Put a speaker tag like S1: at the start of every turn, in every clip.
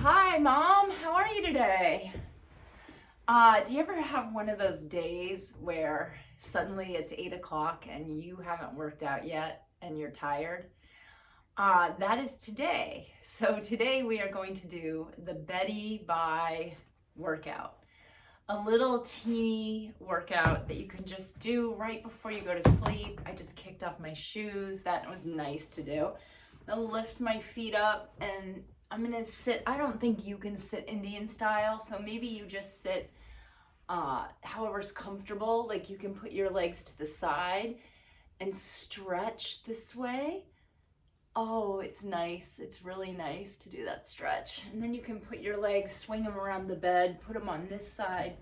S1: Hi, Mom. How are you today? Do you ever have one of those days where suddenly it's 8 o'clock and you haven't worked out yet and you're tired? That is today. So today we are going to do the Betty Bye workout. A little teeny workout that you can just do right before you go to sleep. I just kicked off my shoes. That was nice to do. I'll lift my feet up and I'm gonna sit. I don't think you can sit Indian style, so maybe you just sit however's comfortable. Like you can put your legs to the side and stretch this way. Oh, it's nice. It's really nice to do that stretch. And then you can put your legs, swing them around the bed, put them on this side.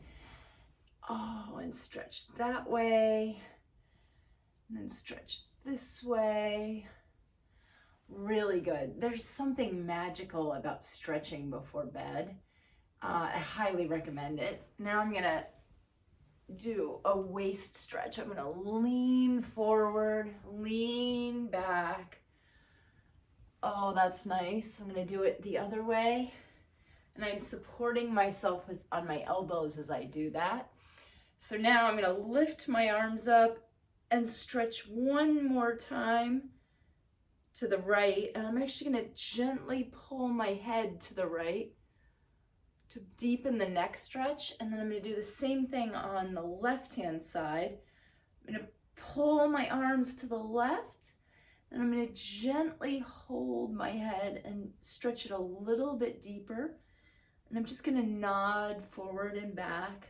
S1: Oh, and stretch that way. And then stretch this way. Really good. There's something magical about stretching before bed. I highly recommend it. Now I'm gonna do a waist stretch. I'm gonna lean forward, lean back. Oh, that's nice. I'm gonna do it the other way. And I'm supporting myself on my elbows as I do that. So now I'm gonna lift my arms up and stretch one more time to the right, and I'm actually going to gently pull my head to the right to deepen the neck stretch, and then I'm going to do the same thing on the left hand side. I'm going to pull my arms to the left, and I'm going to gently hold my head and stretch it a little bit deeper, and I'm just going to nod forward and back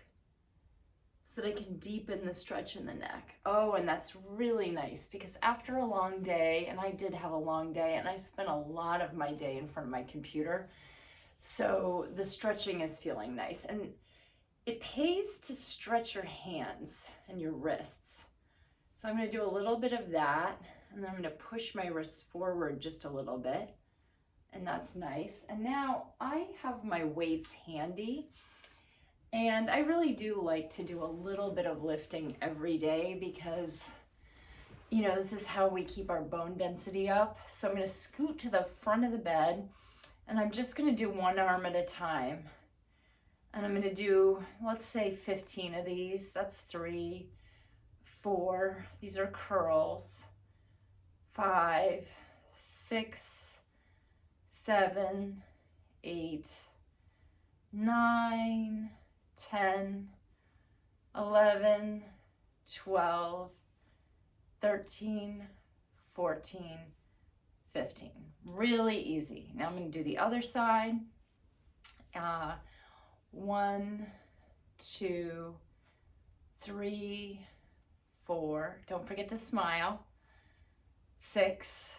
S1: so that I can deepen the stretch in the neck. Oh, and that's really nice because after a long day, and I did have a long day, and I spent a lot of my day in front of my computer, so the stretching is feeling nice. And it pays to stretch your hands and your wrists. So I'm gonna do a little bit of that, and then I'm gonna push my wrists forward just a little bit, and that's nice. And now I have my weights handy. And I really do like to do a little bit of lifting every day because, this is how we keep our bone density up. So I'm going to scoot to the front of the bed and I'm just going to do one arm at a time. And I'm going to do, let's say 15 of these. That's 3, 4. These are curls. 5, 6, 7, 8, 9, 10, 11, 12, 13, 14, 15. Really easy. Now I'm going to do the other side. 1, 2, 3, 4. Don't forget to smile. 6,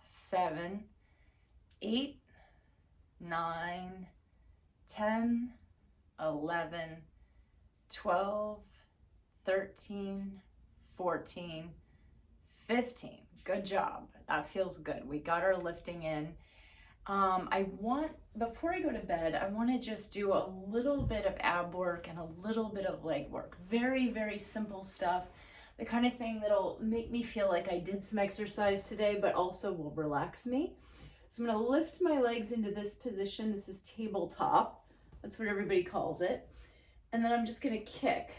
S1: 7, 8, 9, 10, 11, 12, 13, 14, 15. Good job. That feels good. We got our lifting in. Before I go to bed, I want to just do a little bit of ab work and a little bit of leg work. Very, very simple stuff. The kind of thing that'll make me feel like I did some exercise today, but also will relax me. So I'm going to lift my legs into this position. This is tabletop. That's what everybody calls it. And then I'm just gonna kick.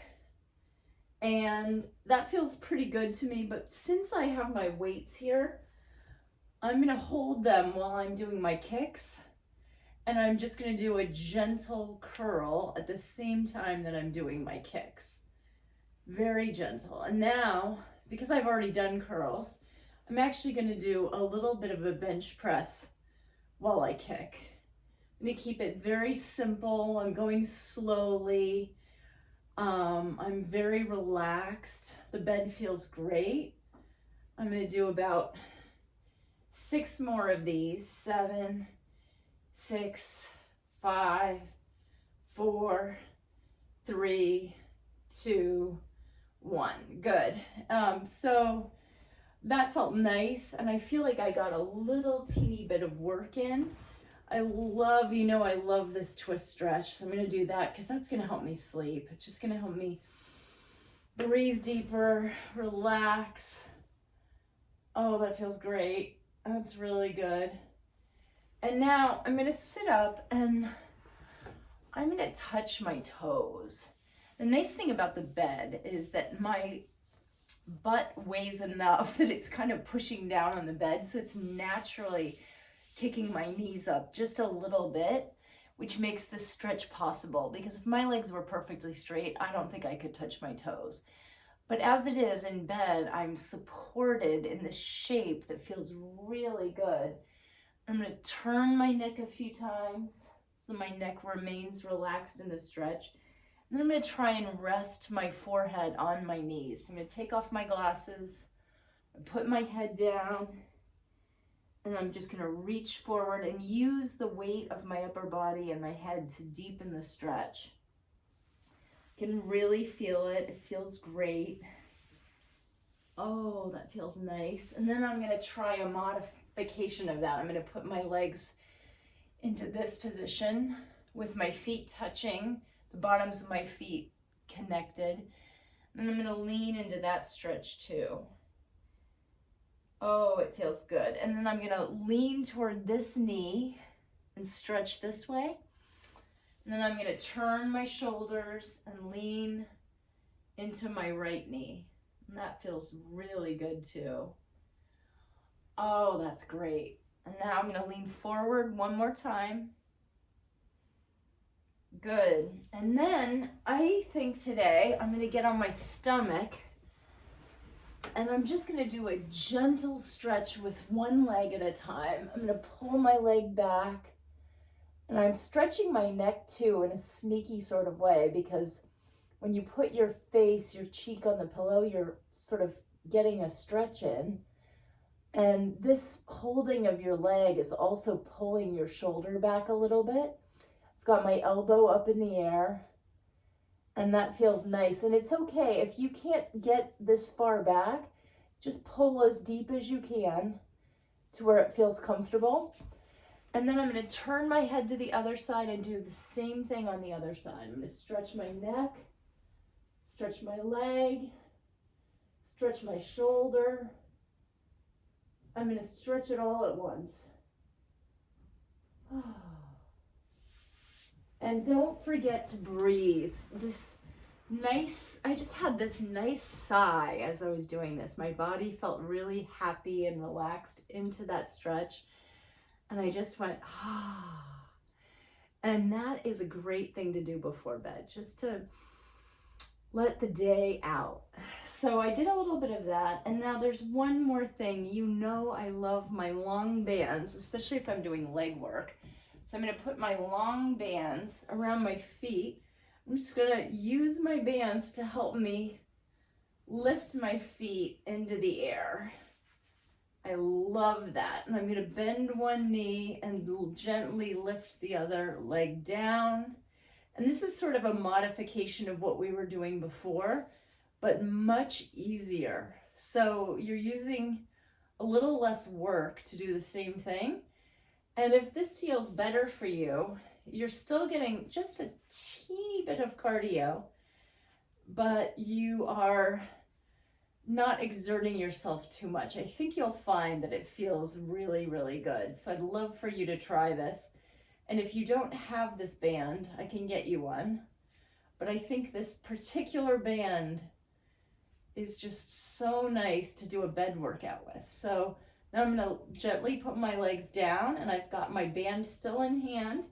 S1: And that feels pretty good to me, but since I have my weights here, I'm gonna hold them while I'm doing my kicks. And I'm just gonna do a gentle curl at the same time that I'm doing my kicks. Very gentle. And now, because I've already done curls, I'm actually gonna do a little bit of a bench press while I kick. I'm going to keep it very simple. I'm going slowly. I'm very relaxed. The bed feels great. I'm going to do about 6 more of these. 7, 6, 5, 4, 3, 2, 1. Good. So that felt nice, and I feel like I got a little teeny bit of work in. I love this twist stretch. So I'm going to do that because that's going to help me sleep. It's just going to help me breathe deeper, relax. Oh, that feels great. That's really good. And now I'm gonna sit up and I'm gonna touch my toes. The nice thing about the bed is that my butt weighs enough that it's kind of pushing down on the bed, so it's naturally kicking my knees up just a little bit, which makes this stretch possible, because if my legs were perfectly straight, I don't think I could touch my toes. But as it is in bed, I'm supported in this shape that feels really good. I'm going to turn my neck a few times so my neck remains relaxed in the stretch. And then I'm going to try and rest my forehead on my knees. I'm going to take off my glasses, put my head down, and I'm just going to reach forward and use the weight of my upper body and my head to deepen the stretch. You can really feel it. It feels great. Oh, that feels nice. And then I'm going to try a modification of that. I'm going to put my legs into this position with my feet touching, the bottoms of my feet connected. And I'm going to lean into that stretch too. Oh, it feels good. And then I'm going to lean toward this knee and stretch this way. And then I'm going to turn my shoulders and lean into my right knee. And that feels really good too. Oh, that's great. And now I'm going to lean forward one more time. Good. And then I think today I'm going to get on my stomach and I'm just going to do a gentle stretch with one leg at a time. I'm going to pull my leg back and I'm stretching my neck too in a sneaky sort of way, because when you put your face, your cheek on the pillow, you're sort of getting a stretch in. And this holding of your leg is also pulling your shoulder back a little bit. I've got my elbow up in the air, and that feels nice. And it's okay if you can't get this far back, just pull as deep as you can to where it feels comfortable. And then I'm going to turn my head to the other side and do the same thing on the other side. I'm going to stretch my neck, stretch my leg, stretch my shoulder. I'm going to stretch it all at once. And don't forget to breathe. I just had this nice sigh as I was doing this. My body felt really happy and relaxed into that stretch. And I just went, And that is a great thing to do before bed, just to let the day out. So I did a little bit of that. And now there's one more thing. You know I love my long bands, especially if I'm doing leg work. So I'm going to put my long bands around my feet. I'm just going to use my bands to help me lift my feet into the air. I love that. And I'm going to bend one knee and gently lift the other leg down. And this is sort of a modification of what we were doing before, but much easier. So you're using a little less work to do the same thing. And if this feels better for you, you're still getting just a teeny bit of cardio, but you are not exerting yourself too much. I think you'll find that it feels really, really good. So I'd love for you to try this. And if you don't have this band, I can get you one. But I think this particular band is just so nice to do a bed workout with. So now I'm going to gently put my legs down, and I've got my band still in hand.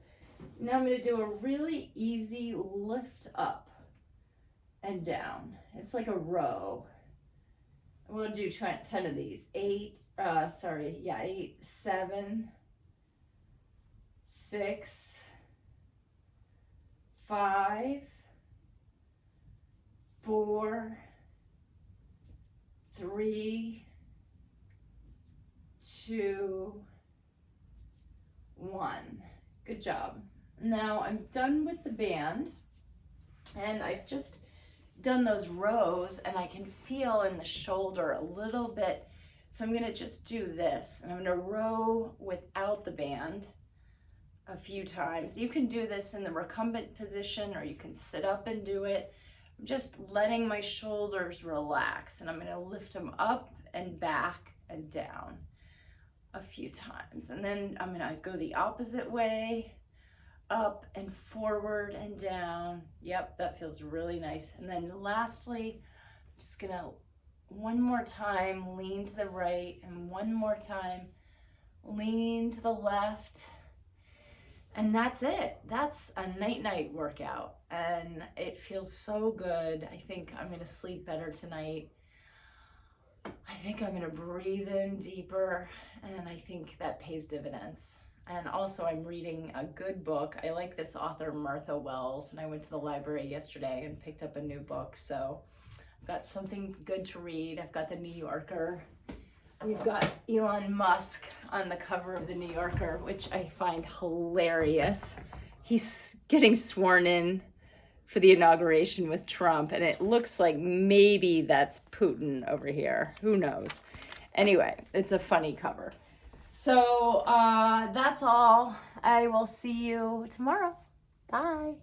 S1: Now I'm going to do a really easy lift up and down. It's like a row. We'll do 10 of these. 8, 7, 6, 5, 4, 3, 2, 1. Good job. Now I'm done with the band, and I've just done those rows, and I can feel in the shoulder a little bit. So I'm going to just do this, and I'm going to row without the band a few times. You can do this in the recumbent position, or you can sit up and do it. I'm just letting my shoulders relax, and I'm going to lift them up and back and down. a few times. And then I'm gonna go the opposite way, up and forward and down. Yep, that feels really nice. And then lastly, just gonna one more time lean to the right, and one more time lean to the left. And that's it. That's a night workout, and it feels so good. I think I'm gonna sleep better tonight. I think I'm gonna breathe in deeper, and I think that pays dividends. And also I'm reading a good book. I like this author, Martha Wells, and I went to the library yesterday and picked up a new book. So I've got something good to read. I've got the New Yorker. We've got Elon Musk on the cover of the New Yorker, which I find hilarious. He's getting sworn in for the inauguration with Trump, and it looks like maybe that's Putin over here. Who knows? Anyway, it's a funny cover. So that's all. I will see you tomorrow. Bye.